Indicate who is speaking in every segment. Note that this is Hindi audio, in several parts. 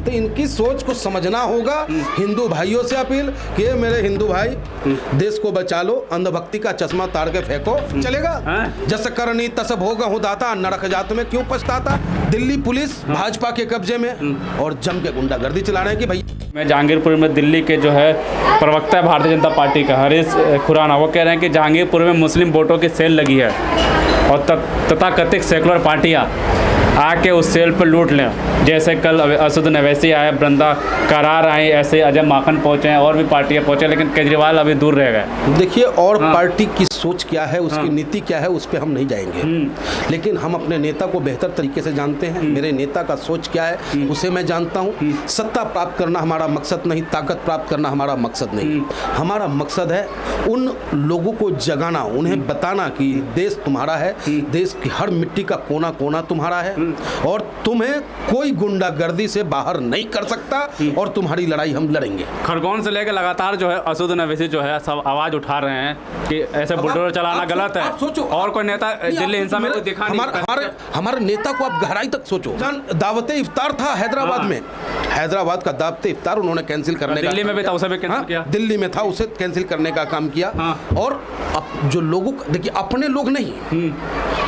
Speaker 1: तो इनकी सोच को समझना होगा। हिंदू भाइयों से अपील कि मेरे हिंदू भाई, देश को बचा लो, अंधभक्ति का चश्मा तार के फेंको, चलेगा। जस करनी तस भोग हूँ दाता, नरक जात में क्यों पछताता। दिल्ली पुलिस भाजपा के कब्जे में और जम के गुंडागर्दी चला रहे हैं कि भैया।
Speaker 2: मैं जहांगीरपुर में दिल्ली के जो है प्रवक्ता है भारतीय जनता पार्टी का हरीश खुराना, वो कह रहे हैं कि जहांगीरपुर में मुस्लिम वोटों की सेल लगी है और तथाकथित सेकुलर पार्टियां आके उस सेल पर लूट लें। जैसे कल असद अवैसी आए, बृंदा करार आई, ऐसे अजय माखन पहुंचे हैं और भी पार्टियां पहुंचे, लेकिन केजरीवाल अभी दूर रह गए।
Speaker 1: देखिए, और पार्टी की सोच क्या है, उसकी नीति क्या है, उस पर हम नहीं जाएंगे, लेकिन हम अपने नेता को बेहतर तरीके से जानते हैं। मेरे नेता का सोच क्या है उसे मैं जानता हूँ। सत्ता प्राप्त करना हमारा मकसद नहीं, ताकत प्राप्त करना हमारा मकसद नहीं। हमारा मकसद है उन लोगों को जगाना, उन्हें बताना कि देश तुम्हारा है, देश की हर मिट्टी का कोना कोना तुम्हारा है और तुम्हें कोई गुंडागर्दी से बाहर नहीं कर सकता और तुम्हारी लड़ाई हम लड़ेंगे।
Speaker 2: खरगोन से लेकर लगातार जो है असद अवैसी जो है सब आवाज उठा रहे हैं कि ऐसे बुलडोजर चलाना गलत है।
Speaker 1: सोचो,
Speaker 2: और कोई नेता दिल्ली हिंसा में कोई दिखा नहीं।
Speaker 1: हमारे नेता को आप गहराई तक सोचो। दावते इफ्तार था हैदराबाद में, हैदराबाद का दावते इफ्तार उन्होंने कैंसिल करने का,
Speaker 2: दिल्ली में भी था उसे भी कैंसिल किया,
Speaker 1: दिल्ली में था उसे कैंसिल करने का काम किया। और जो लोगों, देखिए अपने लोग नहीं,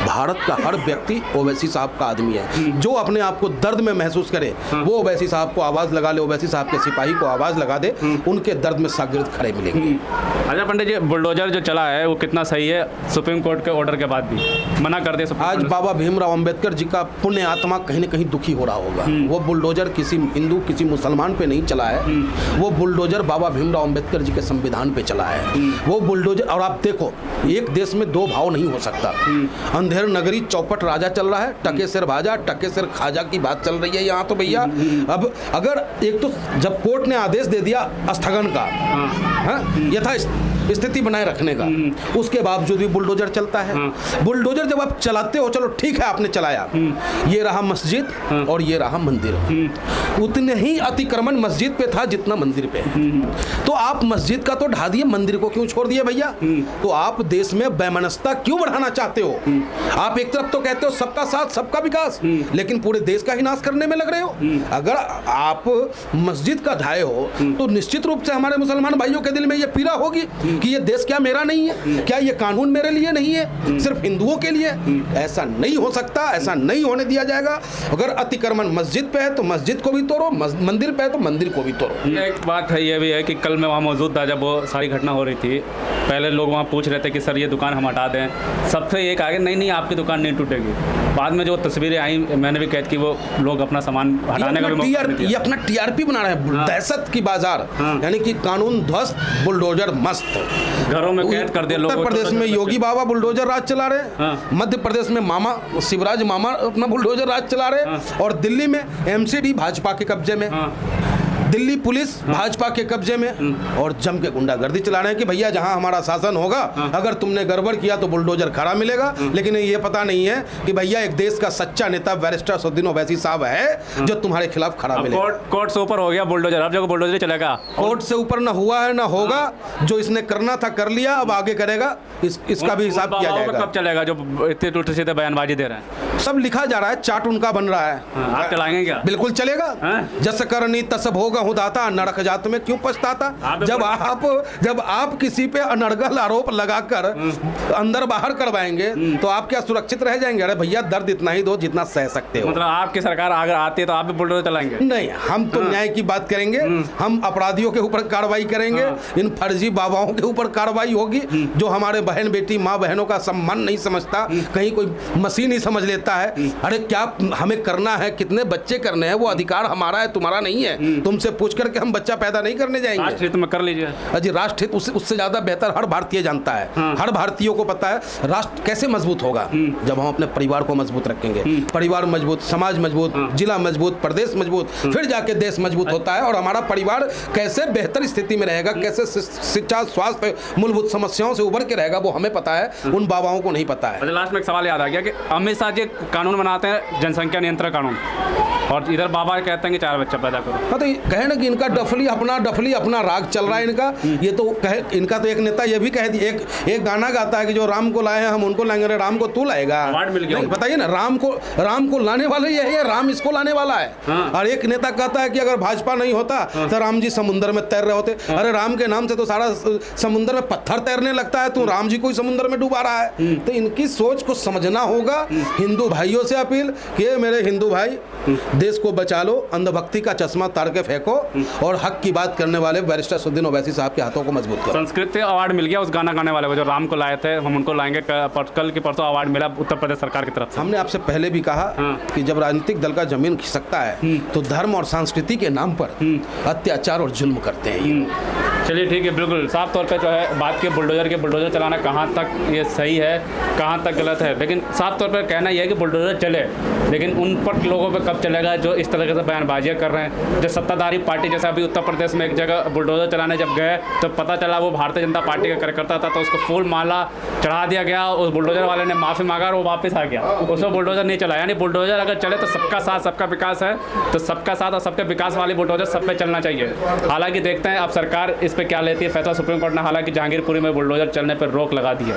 Speaker 1: भारत का हर व्यक्ति ओवैसी साहब का आदमी है। जो अपने आप को दर्द में महसूस करे वो ओवैसी साहब को आवाज लगा ले, ओवैसी साहब के सिपाही को आवाज लगा दे, उनके दर्द में शागिर्द खड़े मिलेंगे।
Speaker 2: अच्छा पंडित जी, बुलडोजर जो चला है वो कितना सही है? सुप्रीम कोर्ट के ऑर्डर के बाद भी मना कर दिया।
Speaker 1: आज बाबा भीमराव अंबेडकर जी का पुण्य आत्मा कहीं न कहीं दुखी हो रहा होगा। वो बुलडोजर किसी हिंदू किसी मुसलमान पे नहीं चला है, वो बुलडोजर बाबा भीमराव अंबेडकर जी के संविधान पे चला है। वो बुलडोजर, और आप देखो एक देश में दो भाव नहीं हो सकता। अंधेर नगरी चौपट राजा चल रहा है, टके सिर भाजा टके सिर खाजा की बात चल रही है यहाँ तो भैया। अब अगर एक तो जब कोर्ट ने आदेश दे दिया स्थगन का, यथा स्थिति बनाए रखने का, उसके बावजूद भी बुलडोजर चलता है। बुलडोजर जब आप चलाते हो, चलो ठीक है आपने चलाया, ये रहा मस्जिद और ये रहा मंदिर, उतने ही अतिक्रमण मस्जिद पे था जितना मंदिर पे। तो आप मस्जिद का तो ढा दिए, मंदिर को क्यों छोड़ दिए भैया? तो आप देश में बेमनस्ता क्यों बढ़ाना चाहते हो? आप एक तरफ तो कहते हो सबका साथ सबका विकास, लेकिन पूरे देश का ही नाश करने में लग रहे हो। अगर आप मस्जिद का ढाए हो तो निश्चित रूप से हमारे मुसलमान भाइयों के दिल में ये पीड़ा होगी कि ये देश क्या मेरा नहीं है, क्या ये कानून मेरे लिए नहीं है, सिर्फ हिंदुओं के लिए। ऐसा नहीं हो सकता, ऐसा नहीं होने दिया जाएगा। अगर अतिक्रमण मस्जिद पे है तो मस्जिद को भी तोड़ो, मंदिर पे है तो मंदिर को भी तोड़ो।
Speaker 2: एक बात है, ये भी है कि कल मैं वहाँ मौजूद था जब वो सारी घटना हो रही थी। पहले लोग वहाँ पूछ रहे थे कि सर ये दुकान हम हटा दें, सबसे ये कहा कि नहीं आपकी दुकान नहीं टूटेगी। बाद में जो तस्वीरें आई मैंने भी कैद की, वो लोग अपना सामान हटाने का भी
Speaker 1: ये अपना टीआरपी बना रहे हैं। दहशत की बाजार, यानी कि कानून ध्वस्त, बुलडोजर मस्त।
Speaker 2: घरों में कैद कर दिया लोगों को।
Speaker 1: उत्तर प्रदेश में योगी बाबा बुलडोजर राज चला रहे, मध्य प्रदेश में मामा शिवराज मामा अपना बुलडोजर राज चला रहे, और दिल्ली में एमसीडी भाजपा के कब्जे में, दिल्ली पुलिस भाजपा के कब्जे में, और जम के गुंडागर्दी चला रहे हैं कि भैया जहां हमारा शासन होगा अगर तुमने गड़बड़ किया तो बुलडोजर खड़ा मिलेगा। लेकिन ये पता नहीं है कि भैया एक देश का सच्चा नेता बैरिस्टर असदुद्दीन ओवैसी साहब है जो तुम्हारे खिलाफ खड़ा मिलेगा।
Speaker 2: कोर्ट से ऊपर हो गया बुलडोजर, अब जो बुलडोजर चलेगा।
Speaker 1: कोर्ट से ऊपर ना हुआ है ना होगा, जो इसने करना था कर लिया, अब आगे करेगा, इसका भी हिसाब किया जाएगा।
Speaker 2: कब चलेगा जो इतने टूटे सीधे बयानबाजी दे रहे हैं?
Speaker 1: सब लिखा जा रहा है, चार्ट उनका बन रहा है।
Speaker 2: आप चलाएंगे क्या?
Speaker 1: बिल्कुल चलेगा। जस करनी तस भोग हूँ दाता, नरक जात में क्यों पछताता। जब आप किसी पे अनर्गल आरोप लगाकर अंदर बाहर करवाएंगे तो आप क्या सुरक्षित रह जाएंगे? अरे भैया दर्द इतना ही दो जितना सह सकते हो।
Speaker 2: मतलब आपकी सरकार अगर आती है तो आप भी बुलडोजर चलाएंगे?
Speaker 1: नहीं, हम तो न्याय की बात करेंगे, हम अपराधियों के ऊपर कार्रवाई करेंगे, इन फर्जी बाबाओं के ऊपर कार्रवाई होगी जो हमारे बहन बेटी माँ बहनों का सम्मान नहीं समझता, कहीं कोई मशीन ही समझ लेता है। अरे क्या हमें करना है, कितने बच्चे करने हैं, वो अधिकार हमारा है, तुम्हारा नहीं है। तुमसे पूछ करके हम बच्चा पैदा नहीं करने जाएंगे।
Speaker 2: राष्ट्रहित में कर लीजिए।
Speaker 1: अजी राष्ट्रहित उससे ज्यादा बेहतर हर भारतीय जानता है। हर भारतीयों को पता है राष्ट्र कैसे मजबूत होगा, जब हम अपने परिवार को मजबूत रखेंगे। परिवार मजबूत, समाज मजबूत, जिला मजबूत, प्रदेश मजबूत, फिर जाके देश मजबूत होता है। और हमारा परिवार कैसे बेहतर स्थिति में रहेगा, कैसे शिक्षा स्वास्थ्य मूलभूत समस्याओं से उभर के रहेगा, वो हमें पता है, उन बाबाओं को नहीं पता है।
Speaker 2: लास्ट में एक सवाल याद आ गया कि अमित शाह जी कानून बनाते हैं जनसंख्या नियंत्रण कानून, और इधर बाबा कहते हैं कि 4 बच्चा पैदा करो।
Speaker 1: हाँ तो कहे ना कि इनका डफली अपना राग चल रहा है इनका। ये तो कहे, इनका तो एक नेता ये भी कह दिया, एक गाना गाता है कि जो राम को लाए हैं हम उनको लाएंगे। अरे राम को तू लाएगा,
Speaker 2: अवार्ड मिल गया।
Speaker 1: बताइए ना, राम को लाने वाले यही है, राम इसको लाने वाला है।
Speaker 2: हाँ।
Speaker 1: और एक नेता कहता है कि अगर भाजपा नहीं होता तो राम जी समुद्र में तैर रहे होते। अरे राम के नाम से तो सारा समुद्र में पत्थर तैरने लगता है, तू राम जी को ही समुद्र में डुबा रहा है। तो इनकी सोच को समझना होगा। हिंदू भाइयों से अपील कि मेरे हिंदू भाई, देश को बचा लो, अंधभक्ति का चश्मा ताड़ के फेंको और हक की बात करने वाले बैरिस्टर असदुद्दीन ओवैसी साहब के हाथों को मजबूत करो।
Speaker 2: संस्कृति अवार्ड मिल गया उस गाना गाने वाले को, जो राम को लाए थे हम उनको लाएंगे। कल की परसों अवार्ड मिला उत्तर प्रदेश सरकार की तरफ से।
Speaker 1: हमने आपसे पहले भी कहा कि जब राजनीतिक दल का जमीन खिसकता है तो धर्म और संस्कृति के नाम पर अत्याचार और जुल्म करते हैं।
Speaker 2: चलिए ठीक है, बिल्कुल साफ तौर पे जो है बात की बुलडोजर चलाना कहाँ तक ये सही है, कहाँ तक गलत है, लेकिन साफ तौर पर कहना यह है कि बुलडोजर चले, लेकिन उन पर लोगों पे कब चलेगा जो इस तरह से बयानबाजियाँ कर रहे हैं। जो सत्ताधारी पार्टी, जैसे अभी उत्तर प्रदेश में एक जगह बुलडोजर चलाने जब गए तो पता चला वो भारतीय जनता पार्टी का कार्यकर्ता था, तो उसको फूल माला चढ़ा दिया गया। उस बुलडोजर वाले ने माफ़ी मांगा और वो वापस आ गया, उसको बुलडोजर नहीं चला। यानी बुलडोजर अगर चले तो सबका साथ सबका विकास है, तो सबका साथ और सबके विकास वाली बुलडोजर सब पे चलना चाहिए। हालांकि देखते हैं अब सरकार इस पर क्या लेती है फैसला सुप्रीम कोर्ट ने। हालांकि जहांगीरपुरी में बुलडोजर चलने पर रोक लगा दी है।